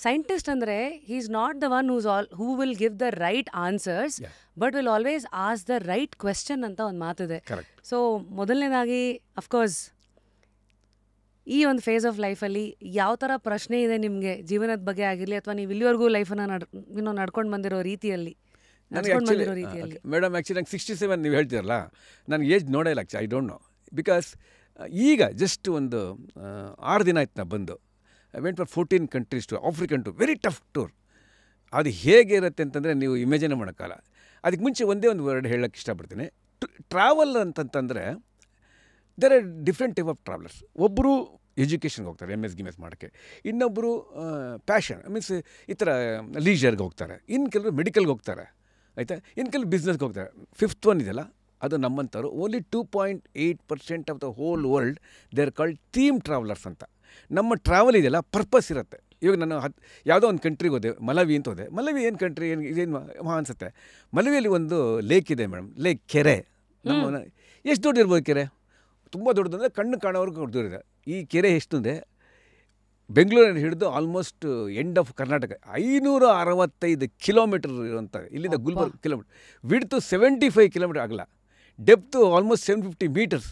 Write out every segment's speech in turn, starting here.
Scientist ಅಂದರೆ he is not the one who will give the right answers but will always as the right question ಅಂತ ಒಂದು ಮಾತಿದೆ. So ಮೊದಲನೇದಾಗಿ of course ಈ ಒಂದು ಫೇಸ್ ಆಫ್ ಲೈಫಲ್ಲಿ ಯಾವ ಥರ ಪ್ರಶ್ನೆ ಇದೆ ನಿಮಗೆ ಜೀವನದ ಬಗ್ಗೆ ಆಗಿರಲಿ ಅಥವಾ ನೀವು ಇಲ್ಲಿವರೆಗೂ ಲೈಫನ್ನು ನಡ್ಕೊಂಡು ಬಂದಿರೋ ರೀತಿಯಲ್ಲಿ? ಮೇಡಮ್ ಆ್ಯಕ್ಚುಲಿ ನಂಗೆ 67 ನೀವು ಹೇಳ್ತೀರಲ್ಲ, ನನಗೆ ಏಜ್ ನೋಡೇ ಇಲ್ಲ actually, I don't know. Because ಈಗ ಜಸ್ಟ್ ಒಂದು 6 ದಿನ ಆಯ್ತು ನಾ ಬಂದು. I went for 14 countries to African to very tough tour. ಅದು ಹೇಗೆ ಇರುತ್ತೆ ಅಂತಂದರೆ ನೀವು ಇಮ್ಯಾಜಿನ್ ಮಾಡೋಕ್ಕಲ್ಲ. ಅದಕ್ಕೆ ಮುಂಚೆ ಒಂದೇ ಒಂದು ವರ್ಡ್ ಹೇಳೋಕ್ಕೆ ಇಷ್ಟಪಡ್ತೀನಿ. ಟ್ರಾವೆಲ್ ಅಂತಂತಂದರೆ there are different type of travellers. ಒಬ್ಬರು ಎಜುಕೇಷನ್ಗೆ ಹೋಗ್ತಾರೆ, MS ಗಿಮೆಸ್ ಮಾಡೋಕ್ಕೆ. ಇನ್ನೊಬ್ಬರು ಪ್ಯಾಷನ್ ಮೀನ್ಸ್ ಈ ಥರ ಲೀಜರ್ಗೆ ಹೋಗ್ತಾರೆ. ಇನ್ನು ಕೆಲವರು ಮೆಡಿಕಲ್ಗೆ ಹೋಗ್ತಾರೆ, ಆಯಿತಾ. ಇನ್ನು ಕೆಲವು ಬಿಸ್ನೆಸ್ಗೆ ಹೋಗ್ತಾರೆ. 5th ಒನ್ ಇದೆಯಲ್ಲ, ಅದು ನಮ್ಮಂಥವ್ರು only 2.8% of the whole world they are called theme travellers ಅಂತ. ನಮ್ಮ ಟ್ರಾವೆಲ್ ಇದೆಯಲ್ಲ ಪರ್ಪಸ್ ಇರುತ್ತೆ. ಇವಾಗ ನಾನು ಯಾವುದೋ ಒಂದು ಕಂಟ್ರಿಗೆ ಹೋದೆ, ಮಲವಿ ಅಂತ ಹೋದೆ. ಮಲವಿ ಏನು ಕಂಟ್ರಿ, ಇದೇನು ಅನಿಸುತ್ತೆ. ಮಲವಿಯಲ್ಲಿ ಒಂದು ಲೇಕ್ ಇದೆ ಮೇಡಮ್, ಲೇಕ್ ಕೆರೆ. ನಮ್ಮ ಎಷ್ಟು ದೊಡ್ಡ ಇರ್ಬೋದು ಕೆರೆ? ತುಂಬ ದೊಡ್ಡದಂದರೆ ಕಣ್ಣು ಕಾಣೋವ್ರಿಗೆ ದೊಡ್ಡದಿದೆ. ಈ ಕೆರೆ ಎಷ್ಟು ಅಂದರೆ ಬೆಂಗಳೂರಲ್ಲಿ ಹಿಡಿದು almost end of Karnataka 565 kilometre ಇರುವಂಥ, ಇಲ್ಲಿಂದ ಗುಲ್ಬರ್ಗ ಕಿಲೋಮೀಟರ್. ವಿಡ್ತು 75 ಕಿಲೋಮೀಟರ್ ಆಗಲ್ಲ, ಡೆಪ್ತು ಆಲ್ಮೋಸ್ಟ್ 750 ಮೀಟರ್ಸ್.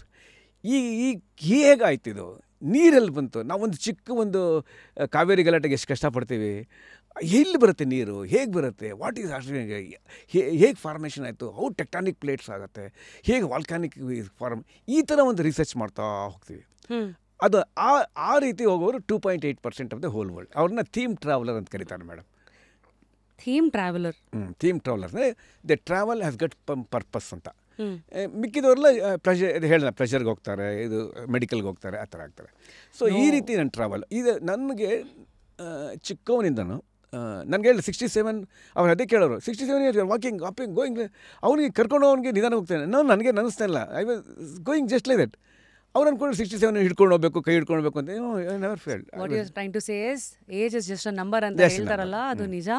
ಈ ಹೇಗಾಯ್ತಿದು? ನೀರಲ್ಲಿ ಬಂತು. ನಾವೊಂದು ಚಿಕ್ಕ ಒಂದು ಕಾವೇರಿ ಗಲಾಟೆಗೆ ಎಷ್ಟು ಕಷ್ಟಪಡ್ತೀವಿ. ಎಲ್ಲಿ ಬರುತ್ತೆ ನೀರು, ಹೇಗೆ ಬರುತ್ತೆ, ವಾಟ್ ಈಸ್ ಹೇಗೆ ಫಾರ್ಮೇಷನ್ ಆಯಿತು, ಹೌ ಟೆಕ್ಟಾನಿಕ್ ಪ್ಲೇಟ್ಸ್ ಆಗುತ್ತೆ, ಹೇಗೆ ವಾಲ್ಕಾನಿಕ್ ಫಾರ್ಮ್, ಈ ಥರ ಒಂದು ರಿಸರ್ಚ್ ಮಾಡ್ತಾ ಹೋಗ್ತೀವಿ. ಅದು ಆ ರೀತಿ ಹೋಗೋರು 2.8% ಆಫ್ ದ ಹೋಲ್ ವರ್ಲ್ಡ್. ಅವ್ರನ್ನ ಥೀಮ್ ಟ್ರಾವೆಲರ್ ಅಂತ ಕರೀತಾರೆ madam. Theme traveller. Theme traveller ಅಂದರೆ the travel has got purpose ಅಂತ. ಮಿಕ್ಕಿದವರೆಲ್ಲ ಪ್ಲೆಜರ್ಗೆ ಹೋಗ್ತಾರೆ, ಇದು ಮೆಡಿಕಲ್ಗೆ ಹೋಗ್ತಾರೆ, ಆ ಥರ ಆಗ್ತಾರೆ. ಸೊ ಈ ರೀತಿ ನನ್ನ ಟ್ರಾವೆಲ್ ಇದು ನನಗೆ ಚಿಕ್ಕವನಿಂದನು. ನನಗೆ ಹೇಳಿ 67 ಅವ್ರು ಅದೇ ಕೇಳೋರು, 67 ಇಯರ್ಸ್ ವಾಕಿಂಗ್ ಗೋಯಿಂಗ್. ಅವನಿಗೆ ಕರ್ಕೊಂಡು ಅವನಿಗೆ ನಿಧಾನ ಹೋಗ್ತಾನೆ. ನನಗೆ ಅನ್ನಿಸ್ತಾ ಇಲ್ಲ, I was going just like that. ಅವ್ರು ಅಂದ್ಕೊಂಡು 67 ಹಿಡ್ಕೊಂಡು ಹೋಗ್ಬೇಕು, ಕೈ ಹಿಡ್ಕೊಂಡು ಹೋಗ್ಬೇಕು ಅಂತ. Never failed. What you are trying to say is age is just a number ಅಂತ ಹೇಳ್ತಾರಲ್ಲ, ಅದು ನಿಜ.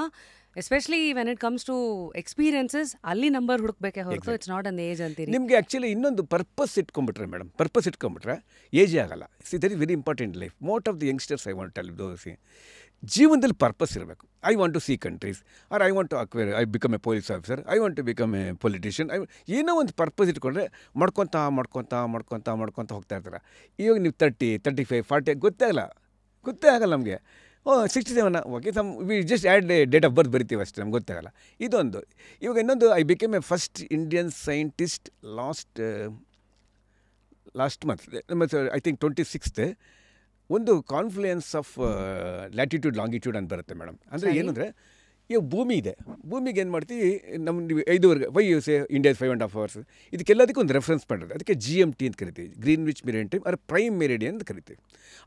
Especially when it comes to experiences, ಅಲ್ಲಿ ನಂಬರ್ ಹುಡುಕ್ಬೇಕೆ ಹೊರತು ಇಟ್ಸ್ ನಾಟ್ ಅನ್ ಏಜ್ ಅಂತೀರಿ. ನಿಮಗೆ ಆ್ಯಕ್ಚುಲಿ ಇನ್ನೊಂದು ಪರ್ಪಸ್ ಇಟ್ಕೊಂಡ್ಬಿಟ್ರೆ ಮೇಡಮ್, ಪರ್ಪಸ್ ಇಟ್ಕೊಂಡ್ಬಿಟ್ರೆ ಏಜೇ ಆಗಲ್ಲ. That is very important life. Most of the youngsters I want tell those, ಜೀವನದಲ್ಲಿ ಪರ್ಪಸ್ ಇರಬೇಕು. I want to see countries, or I want to acquire, I become a police officer, I want to become a politician. ಏನೋ ಒಂದು purpose ಇಟ್ಕೊಂಡ್ರೆ ಮಾಡ್ಕೊತಾ ಹೋಗ್ತಾ ಇರ್ತಾರೆ. ಇವಾಗ ನೀವು 30, 35, 40 ಗೊತ್ತೇ ಆಗಲ್ಲ ನಮಗೆ. 67 okay, we just add date of birth ಬರಿತೀವಿ ಅಷ್ಟೇ, ನಮ್ಗೆ ಗೊತ್ತಾಗಲ್ಲ. ಇದೊಂದು. ಇವಾಗ ಇನ್ನೊಂದು, I become a first Indian scientist last month, I think 26th. ಒಂದು ಕಾನ್ಫ್ಲುಯೆನ್ಸ್ ಆಫ್ ಲ್ಯಾಟಿಟ್ಯೂಡ್ ಲಾಂಗಿಟ್ಯೂಡ್ ಅಂತ ಬರುತ್ತೆ ಮೇಡಮ್. ಅಂದರೆ ಏನಂದರೆ, ಇವಾಗ ಭೂಮಿ ಇದೆ, ಭೂಮಿಗೆ ಏನು ಮಾಡ್ತೀವಿ ನೀವು 5 ವೈ ಸೇ ಇಂಡಿಯಾ 5.5 hours. ಇದಕ್ಕೆಲ್ಲದಕ್ಕೂ ಒಂದು ರೆಫರೆನ್ಸ್ ಮಾಡಿರುತ್ತೆ. ಅದಕ್ಕೆ GMT ಅಂತ ಕರಿತೀವಿ, ಗ್ರೀನ್ವಿಚ್ ಮೆರಿಡಿಯನ್ ಟೈಮ್, ಅದು ಪ್ರೈಮ್ ಮೆರಿಡಿಯನ್ ಅಂತ ಕರಿತೀವಿ.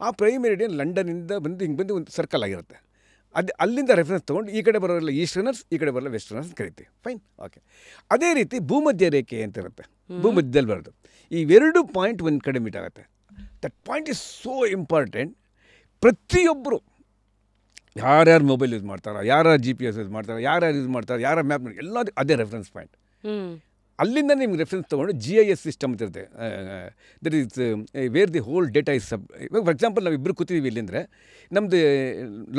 ಆ ಪ್ರೈಮ್ ಮೆರಿಡಿಯನ್ ಲಂಡನಿಂದ ಬಂದು ಒಂದು ಸರ್ಕಲ್ ಆಗಿರುತ್ತೆ. ಅಲ್ಲಿಂದ ರೆಫರೆನ್ಸ್ ತೊಗೊಂಡು ಈ ಕಡೆ ಬರೋಲ್ಲ ಈಸ್ಟರ್ನರ್ಸ್, ಈ ಕಡೆ ಬರೋಲ್ಲ ವೆಸ್ಟರ್ನರ್ಸ್ ಅಂತ ಕರಿತೀವಿ. Fine, okay. ಅದೇ ರೀತಿ ಭೂಮಧ್ಯ ರೇಖೆ ಅಂತ ಇರುತ್ತೆ, ಭೂಮಧ್ಯದಲ್ಲಿ ಬರೋದು. ಇವೆರಡು ಪಾಯಿಂಟ್ ಒಂದು ಕಡೆ ಮೀಟ್ ಆಗುತ್ತೆ. That point is so important. ಪ್ರತಿಯೊಬ್ಬರು ಯಾರ್ಯಾರು ಮೊಬೈಲ್ ಯೂಸ್ ಮಾಡ್ತಾರೋ, ಯಾರ್ಯಾರು GPS ಯೂಸ್ ಮಾಡ್ತಾರೋ, ಯಾರ್ಯಾರು ಯೂಸ್ ಮಾಡ್ತಾರೋ, ಯಾರ ಮ್ಯಾಪ್ ಎಲ್ಲ ಅದೇ ರೆಫರೆನ್ಸ್ ಪಾಯಿಂಟ್. ಅಲ್ಲಿಂದ ನಿಮ್ಗೆ ರೆಫರೆನ್ಸ್ ತೊಗೊಂಡು GIS ಸಿಸ್ಟಮ್ ಅಂತ ಇರುತ್ತೆ. That is where the whole data is ಇವಾಗ ಫಾರ್ ಎಕ್ಸಾಂಪಲ್ ನಾವು ಇಬ್ಬರು ಕೂತಿದ್ದೀವಿ ಇಲ್ಲಿ ಅಂದರೆ, ನಮ್ಮದು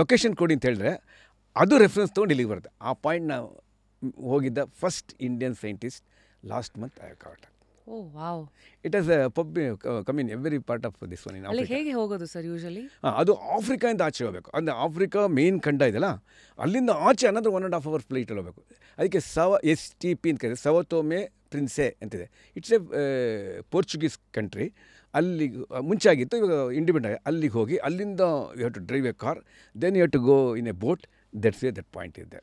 ಲೊಕೇಶನ್ ಕೊಡಿ ಅಂತ ಹೇಳಿದ್ರೆ ಅದು ರೆಫರೆನ್ಸ್ ತೊಗೊಂಡು ಇಲ್ಲಿಗೆ ಬರುತ್ತೆ. ಆ ಪಾಯಿಂಟ್ ನಾವು ಹೋಗಿದ್ದ first Indian scientist last month I got. Oh wow. It has come in every part of this one in Africa. ಹೇಗೆ ಹೋಗೋದು ಸರ್ ಯೂಶಲಿ? ಅದು ಆಫ್ರಿಕಾಯಿಂದ ಆಚೆ ಹೋಗಬೇಕು. ಅಂದರೆ ಆಫ್ರಿಕಾ ಮೇನ್ ಖಂಡ ಇದೆಯಲ್ಲ, ಅಲ್ಲಿಂದ ಆಚೆ ಅನ್ನೋದು 1.5 hours ಫ್ಲೈಟಲ್ಲಿ ಹೋಗಬೇಕು. ಅದಕ್ಕೆ STP ಅಂತ ಕರೀತಾರೆ, ಸವ ಟೋಮೆ ಪ್ರಿನ್ಸೆ ಅಂತಿದೆ. It's a Portuguese country. ಅಲ್ಲಿಗೆ ಮುಂಚೆ ಆಗಿತ್ತು, ಇವಾಗ ಇಂಡಿಪೆಂಡೆಂಟ್. ಅಲ್ಲಿಗೆ ಹೋಗಿ ಅಲ್ಲಿಂದ you have to drive a car, then you have to go in a boat. That's a that point ಇದೆ.